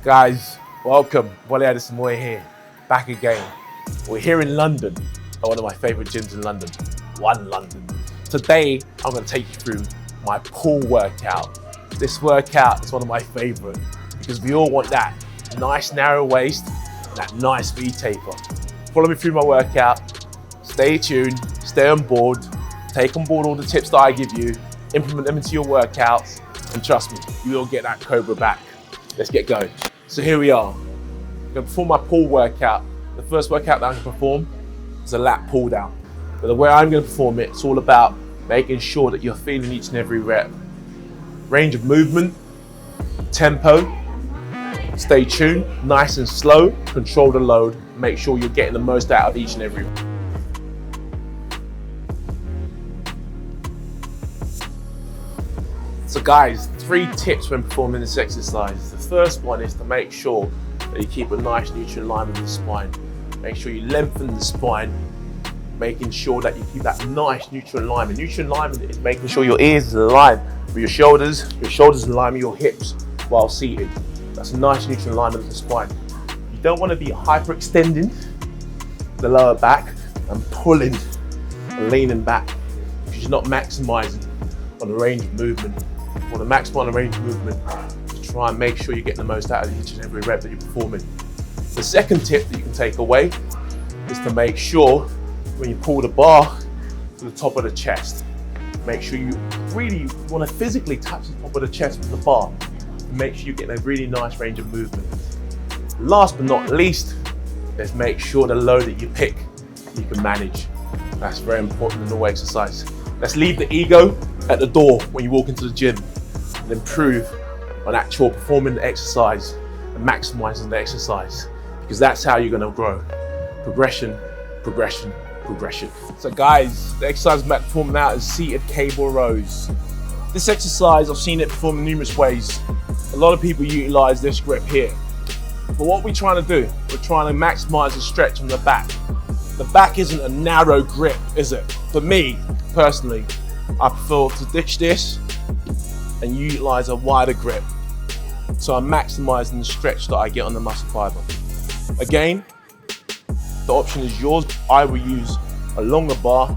Guys, welcome. Wale Addison Moy here, back again. We're here in London, at one of my favourite gyms in London, One London. Today, I'm going to take you through my pull workout. This workout is one of my favourite because we all want that nice narrow waist and that nice V taper. Follow me through my workout, stay tuned, stay on board, take on board all the tips that I give you, implement them into your workouts, and trust me, you will get that cobra back. Let's get going. So here we are. I'm going to perform my pull workout. The first workout that I'm going to perform is a lat pull down. But the way I'm going to perform it, it's all about making sure that you're feeling each and every rep. Range of movement, tempo, stay tuned, nice and slow, control the load, make sure you're getting the most out of each and every rep. So guys, 3 tips when performing this exercise. The first one is to make sure that you keep a nice neutral alignment with the spine. Make sure you lengthen the spine, making sure that you keep that nice neutral alignment. Neutral alignment is making sure your ears are aligned with your shoulders in line with your hips while seated. That's a nice neutral alignment with the spine. You don't want to be hyperextending the lower back and pulling and leaning back because you're not maximizing on the range of movement. You want to maximize the range of movement to try and make sure you're getting the most out of each and every rep that you're performing. The second tip that you can take away is to make sure when you pull the bar to the top of the chest, make sure you really want to physically touch the top of the chest with the bar to make sure you're getting a really nice range of movement. Last but not least, let's make sure the load that you pick, you can manage. That's very important in all exercise. Let's leave the ego at the door when you walk into the gym and improve on actual performing the exercise and maximizing the exercise, because that's how you're going to grow. Progression, progression, progression. So guys, the exercise I'm about to perform now is seated cable rows. This exercise, I've seen it performed in numerous ways. A lot of people utilize this grip here. But what we're trying to do, we're trying to maximize the stretch on the back. The back isn't a narrow grip, is it? For me, personally, I prefer to ditch this and utilize a wider grip. So I'm maximizing the stretch that I get on the muscle fiber. Again, the option is yours. I will use a longer bar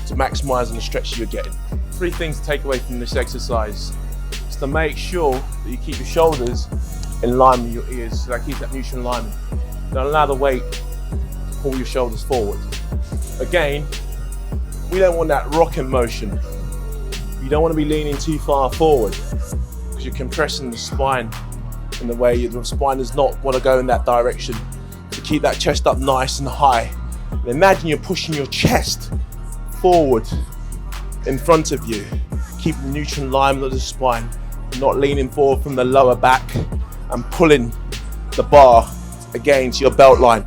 to maximize the stretch you're getting. 3 things to take away from this exercise is to make sure that you keep your shoulders in line with your ears, so that keeps that neutral alignment. Don't allow the weight to pull your shoulders forward. Again, we don't want that rocking motion. You don't want to be leaning too far forward because you're compressing the spine in the way the spine does not want to go in that direction. So keep that chest up nice and high. And imagine you're pushing your chest forward in front of you. Keep the neutral alignment of the spine, not leaning forward from the lower back and pulling the bar against your belt line.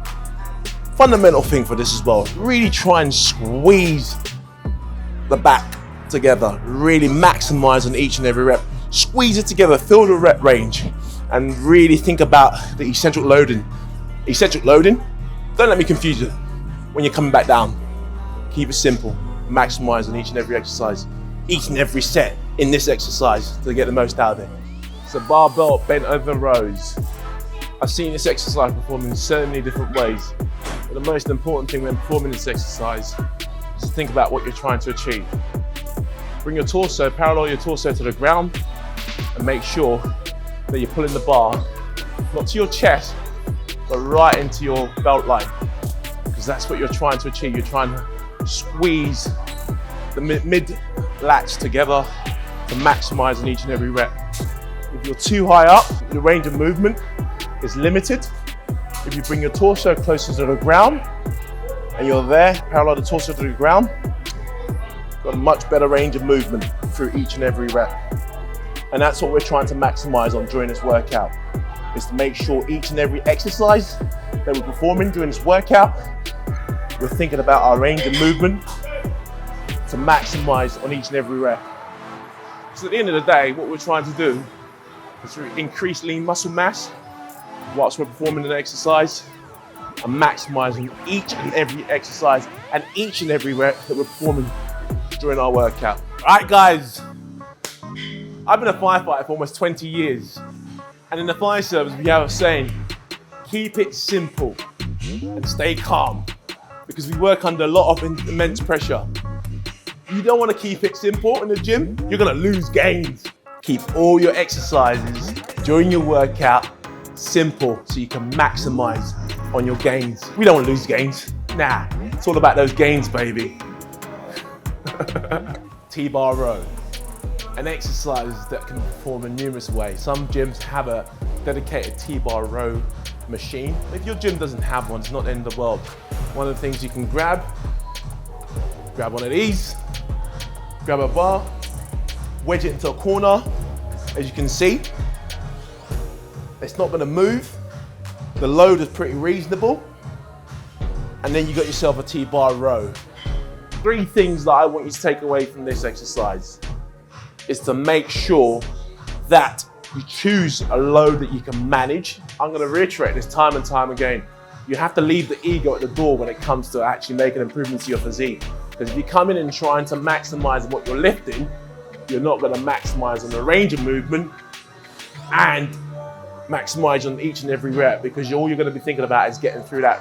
Fundamental thing for this as well, really try and squeeze the back together, really maximize on each and every rep. Squeeze it together, fill the rep range, and really think about the eccentric loading. Eccentric loading, don't let me confuse you when you're coming back down. Keep it simple, maximize on each and every exercise, each and every set in this exercise to get the most out of it. So barbell bent over rows. I've seen this exercise performed in so many different ways, but the most important thing when performing this exercise is to think about what you're trying to achieve. Bring your torso, parallel your torso to the ground, and make sure that you're pulling the bar, not to your chest, but right into your belt line, because that's what you're trying to achieve. You're trying to squeeze the mid lats together to maximize on each and every rep. If you're too high up, the range of movement is limited. If you bring your torso closer to the ground and you're there, parallel the torso to the ground, you've got a much better range of movement through each and every rep. And that's what we're trying to maximize on during this workout, is to make sure each and every exercise that we're performing during this workout, we're thinking about our range of movement to maximize on each and every rep. So at the end of the day, what we're trying to do is to increase lean muscle mass whilst we're performing an exercise and maximizing each and every exercise and each and every rep that we're performing during our workout. All right, guys, I've been a firefighter for almost 20 years. And in the biceps, we have a saying, keep it simple and stay calm, because we work under a lot of immense pressure. You don't want to keep it simple in the gym, you're gonna lose gains. Keep all your exercises during your workout simple so you can maximize on your gains. We don't want to lose gains. Nah, it's all about those gains, baby. T-bar row. An exercise that can be performed in numerous ways. Some gyms have a dedicated T-bar row machine. If your gym doesn't have one, it's not the end of the world. One of the things you can grab one of these, grab a bar, wedge it into a corner. As you can see, it's not gonna move. The load is pretty reasonable. And then you got yourself a T-bar row. 3 things that I want you to take away from this exercise is to make sure that you choose a load that you can manage. I'm gonna reiterate this time and time again. You have to leave the ego at the door when it comes to actually making improvements to your physique. Because if you come in and trying to maximize what you're lifting, you're not gonna maximize on the range of movement and maximize on each and every rep, because all you're gonna be thinking about is getting through that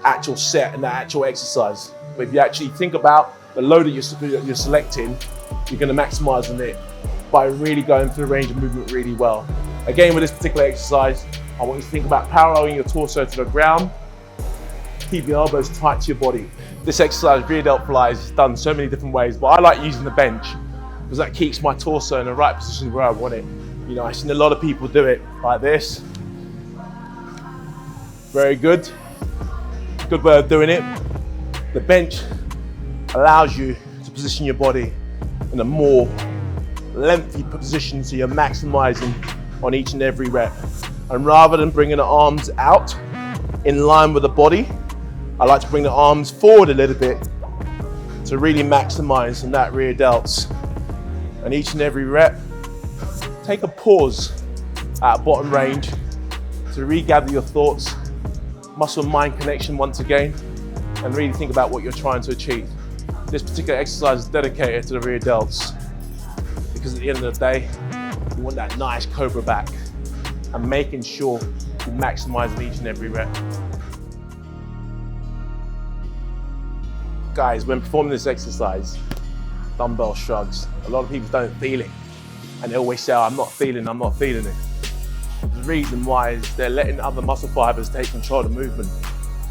actual set and that actual exercise. But if you actually think about the load that you're selecting, you're gonna maximize on it by really going through the range of movement really well. Again, with this particular exercise, I want you to think about paralleling your torso to the ground. Keep your elbows tight to your body. This exercise, rear delt flies, is done so many different ways, but I like using the bench because that keeps my torso in the right position where I want it. You know, I've seen a lot of people do it like this. Very good. Good way of doing it. The bench allows you to position your body in a more lengthy position so you're maximizing on each and every rep. And rather than bringing the arms out in line with the body, I like to bring the arms forward a little bit to really maximize on that rear delts. And each and every rep, take a pause at bottom range to regather your thoughts, muscle-mind connection once again, and really think about what you're trying to achieve. This particular exercise is dedicated to the rear delts because at the end of the day, you want that nice cobra back and making sure you maximize on each and every rep. Guys, when performing this exercise, dumbbell shrugs, a lot of people don't feel it. And they always say, I'm not feeling it. The reason why is they're letting other muscle fibers take control of the movement.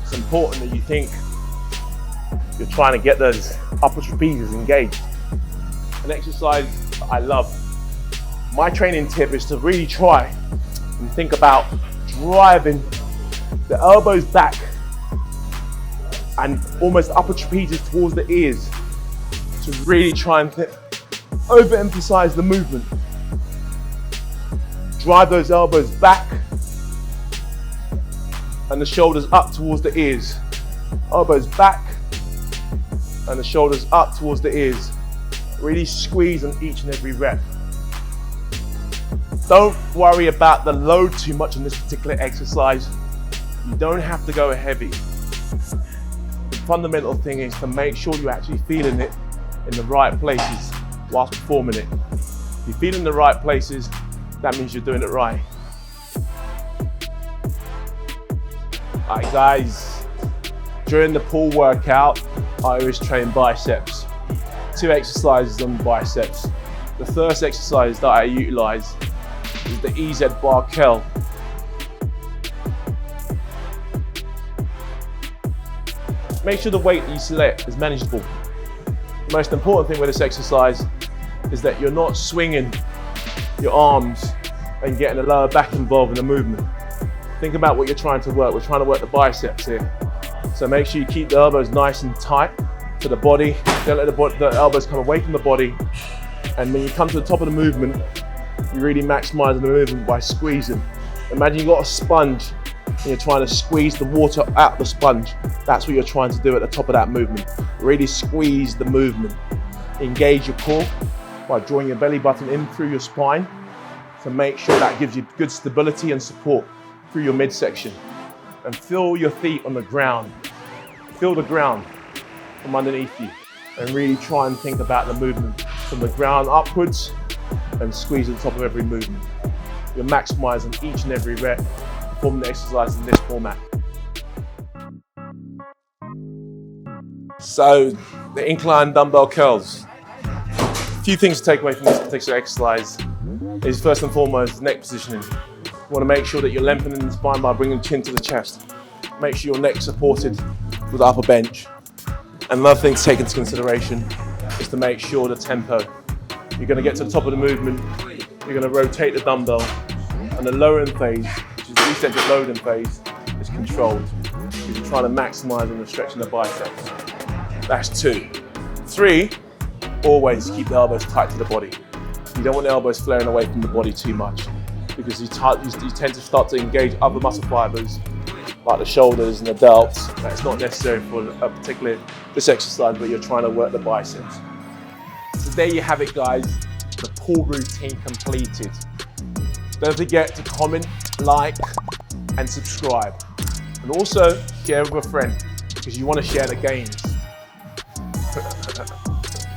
It's important that you think you're trying to get those upper trapezius engaged. An exercise that I love. My training tip is to really try and think about driving the elbows back and almost upper trapezius towards the ears to really try and overemphasize the movement. Drive those elbows back and the shoulders up towards the ears. Elbows back and the shoulders up towards the ears. Really squeeze on each and every rep. Don't worry about the load too much on this particular exercise. You don't have to go heavy. The fundamental thing is to make sure you're actually feeling it in the right places whilst performing it. If you feel in the right places, that means you're doing it right. Alright guys, during the pull workout, I always train biceps. 2 exercises on the biceps. The first exercise that I utilize is the EZ bar curl. Make sure the weight that you select is manageable. The most important thing with this exercise is that you're not swinging your arms and getting the lower back involved in the movement. Think about what you're trying to work. We're trying to work the biceps here. So make sure you keep the elbows nice and tight to the body. Don't let the elbows come away from the body. And when you come to the top of the movement, you really maximize the movement by squeezing. Imagine you've got a sponge and you're trying to squeeze the water out of the sponge. That's what you're trying to do at the top of that movement. Really squeeze the movement. Engage your core by drawing your belly button in through your spine to make sure that gives you good stability and support through your midsection. And feel your feet on the ground. Feel the ground from underneath you and really try and think about the movement from the ground upwards and squeeze at the top of every movement. you're maximizing each and every rep, performing the exercise in this format. So, the incline dumbbell curls. A few things to take away from this particular exercise is first and foremost neck positioning. You want to make sure that you're lengthening the spine by bringing the chin to the chest. Make sure your neck's supported with the upper bench. And another thing to take into consideration is to make sure the tempo. You're going to get to the top of the movement, you're going to rotate the dumbbell, and the lowering phase, which is the eccentric loading phase, is controlled. You're trying to maximize on the stretching the biceps. That's 2. 3, always keep the elbows tight to the body. You don't want the elbows flaring away from the body too much, because you tend to start to engage other muscle fibers like the shoulders and the delts. That's not necessary for particularly this exercise, but you're trying to work the biceps. So there you have it, guys, the pull routine completed. Don't forget to comment, like, and subscribe. And also share with a friend, because you want to share the gains.